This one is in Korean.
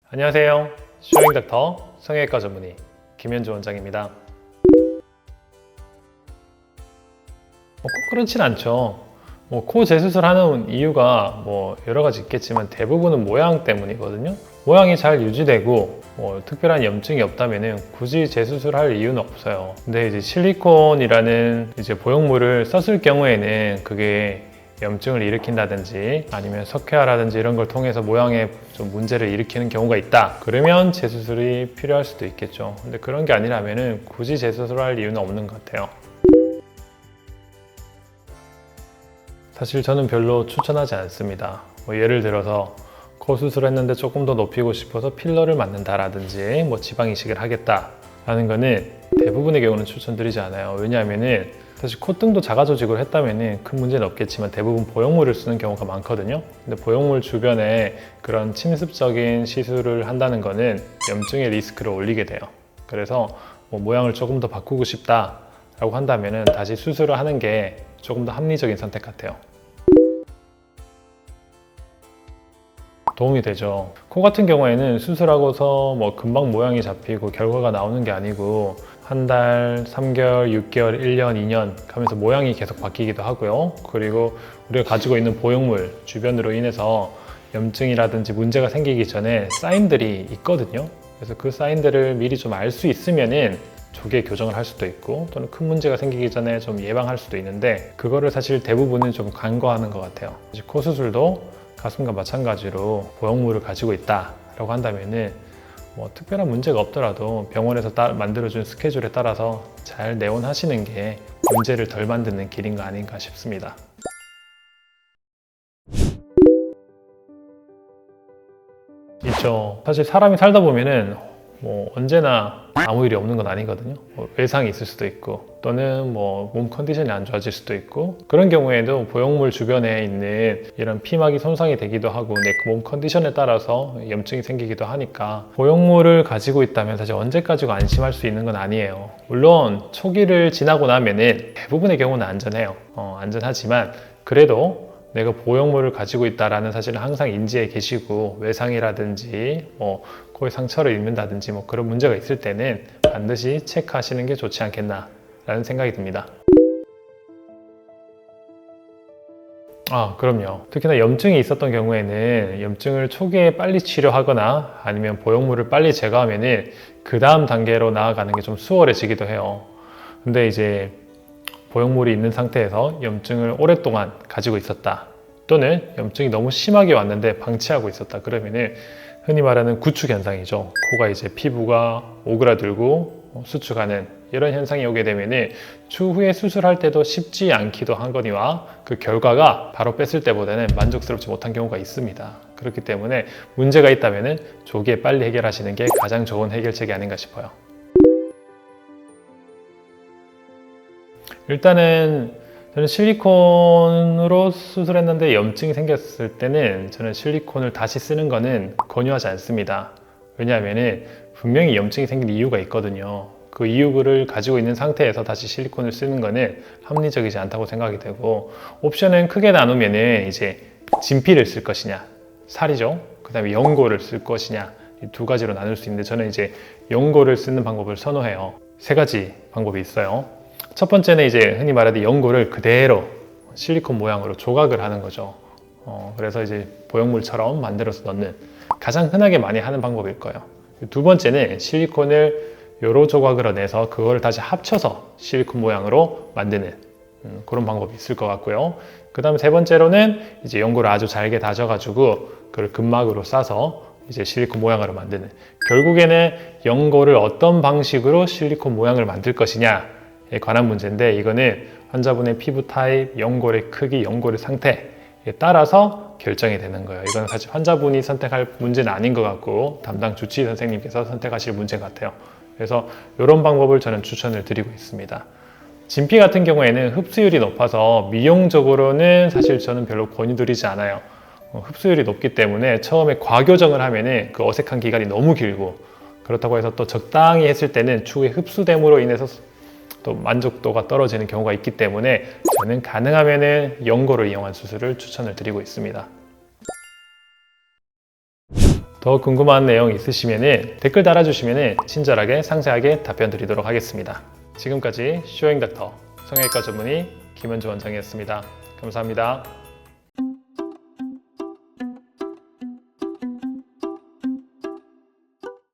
안녕하세요. 쇼잉 닥터 성형외과 전문의 김현주 원장입니다. 꼭 그렇진 않죠. 코 재수술하는 이유가 여러 가지 있겠지만 대부분은 모양 때문이거든요. 모양이 잘 유지되고 특별한 염증이 없다면 굳이 재수술할 이유는 없어요. 근데 이제 실리콘이라는 보형물을 썼을 경우에는 그게 염증을 일으킨다든지 아니면 석회화라든지 이런 걸 통해서 모양에 좀 문제를 일으키는 경우가 있다. 그러면 재수술이 필요할 수도 있겠죠. 근데 그런 게 아니라면 굳이 재수술할 이유는 없는 것 같아요. 사실 저는 별로 추천하지 않습니다. 예를 들어서 코 수술했는데 조금 더 높이고 싶어서 필러를 맞는다라든지 지방 이식을 하겠다라는 거는 대부분의 경우는 추천드리지 않아요. 왜냐하면은 사실 콧등도 자가 조직을 했다면 큰 문제는 없겠지만 대부분 보형물을 쓰는 경우가 많거든요. 근데 보형물 주변에 그런 침습적인 시술을 한다는 거는 염증의 리스크를 올리게 돼요. 그래서 모양을 조금 더 바꾸고 싶다라고 한다면 다시 수술을 하는 게 조금 더 합리적인 선택 같아요. 도움이 되죠. 코 같은 경우에는 수술하고서 금방 모양이 잡히고 결과가 나오는 게 아니고 한 달, 3개월, 6개월, 1년, 2년 가면서 모양이 계속 바뀌기도 하고요. 그리고 우리가 가지고 있는 보형물 주변으로 인해서 염증이라든지 문제가 생기기 전에 사인들이 있거든요. 그래서 그 사인들을 미리 좀 알 수 있으면은 조기에 교정을 할 수도 있고 또는 큰 문제가 생기기 전에 좀 예방할 수도 있는데 그거를 사실 대부분은 좀 간과하는 것 같아요. 코 수술도 가슴과 마찬가지로 보형물을 가지고 있다라고 한다면은 특별한 문제가 없더라도 병원에서 만들어준 스케줄에 따라서 잘 내원하시는 게 문제를 덜 만드는 길인 거 아닌가 싶습니다. 있죠. 사실 사람이 살다 보면은 언제나 아무 일이 없는 건 아니거든요. 외상이 있을 수도 있고 또는 몸 컨디션이 안 좋아질 수도 있고 그런 경우에도 보형물 주변에 있는 이런 피막이 손상이 되기도 하고 내 몸 컨디션에 따라서 염증이 생기기도 하니까 보형물을 가지고 있다면 사실 언제까지고 안심할 수 있는 건 아니에요. 물론 초기를 지나고 나면은 대부분의 경우는 안전해요. 안전하지만 그래도 내가 보형물을 가지고 있다라는 사실을 항상 인지해 계시고 외상이라든지 코에 상처를 입는다든지 그런 문제가 있을 때는 반드시 체크하시는 게 좋지 않겠나라는 생각이 듭니다. 그럼요. 특히나 염증이 있었던 경우에는 염증을 초기에 빨리 치료하거나 아니면 보형물을 빨리 제거하면은 그 다음 단계로 나아가는 게 좀 수월해지기도 해요. 근데 이제 보형물이 있는 상태에서 염증을 오랫동안 가지고 있었다 또는 염증이 너무 심하게 왔는데 방치하고 있었다 그러면은 흔히 말하는 구축 현상이죠. 코가 피부가 오그라들고 수축하는 이런 현상이 오게 되면은 추후에 수술할 때도 쉽지 않기도 하거니와 그 결과가 바로 뺐을 때보다는 만족스럽지 못한 경우가 있습니다. 그렇기 때문에 문제가 있다면은 조기에 빨리 해결하시는 게 가장 좋은 해결책이 아닌가 싶어요. 일단은 저는 실리콘으로 수술했는데 염증이 생겼을 때는 저는 실리콘을 다시 쓰는 거는 권유하지 않습니다. 왜냐하면 분명히 염증이 생긴 이유가 있거든요. 그 이유를 가지고 있는 상태에서 다시 실리콘을 쓰는 거는 합리적이지 않다고 생각이 되고 옵션은 크게 나누면은 진피를 쓸 것이냐 살이죠. 그 다음에 연고를 쓸 것이냐 이 두 가지로 나눌 수 있는데 저는 연고를 쓰는 방법을 선호해요. 세 가지 방법이 있어요. 첫 번째는 흔히 말하는 연고를 그대로 실리콘 모양으로 조각을 하는 거죠. 그래서 보형물처럼 만들어서 넣는 가장 흔하게 많이 하는 방법일 거예요. 두 번째는 실리콘을 요로 조각으로 내서 그거를 다시 합쳐서 실리콘 모양으로 만드는 그런 방법이 있을 것 같고요. 그 다음에 세 번째로는 연고를 아주 잘게 다져가지고 그걸 근막으로 싸서 실리콘 모양으로 만드는 결국에는 연고를 어떤 방식으로 실리콘 모양을 만들 것이냐 에 관한 문제인데 이거는 환자분의 피부 타입, 연골의 크기, 연골의 상태에 따라서 결정이 되는 거예요. 이건 사실 환자분이 선택할 문제는 아닌 것 같고 담당 주치의 선생님께서 선택하실 문제 같아요. 그래서 이런 방법을 저는 추천을 드리고 있습니다. 진피 같은 경우에는 흡수율이 높아서 미용적으로는 사실 저는 별로 권유드리지 않아요. 흡수율이 높기 때문에 처음에 과교정을 하면은 그 어색한 기간이 너무 길고 그렇다고 해서 또 적당히 했을 때는 추후에 흡수됨으로 인해서 또 만족도가 떨어지는 경우가 있기 때문에 저는 가능하면 연고를 이용한 수술을 추천을 드리고 있습니다. 더 궁금한 내용 있으시면 댓글 달아주시면 친절하게 상세하게 답변 드리도록 하겠습니다. 지금까지 쇼잉 닥터 성형외과 전문의 김은주 원장이었습니다. 감사합니다.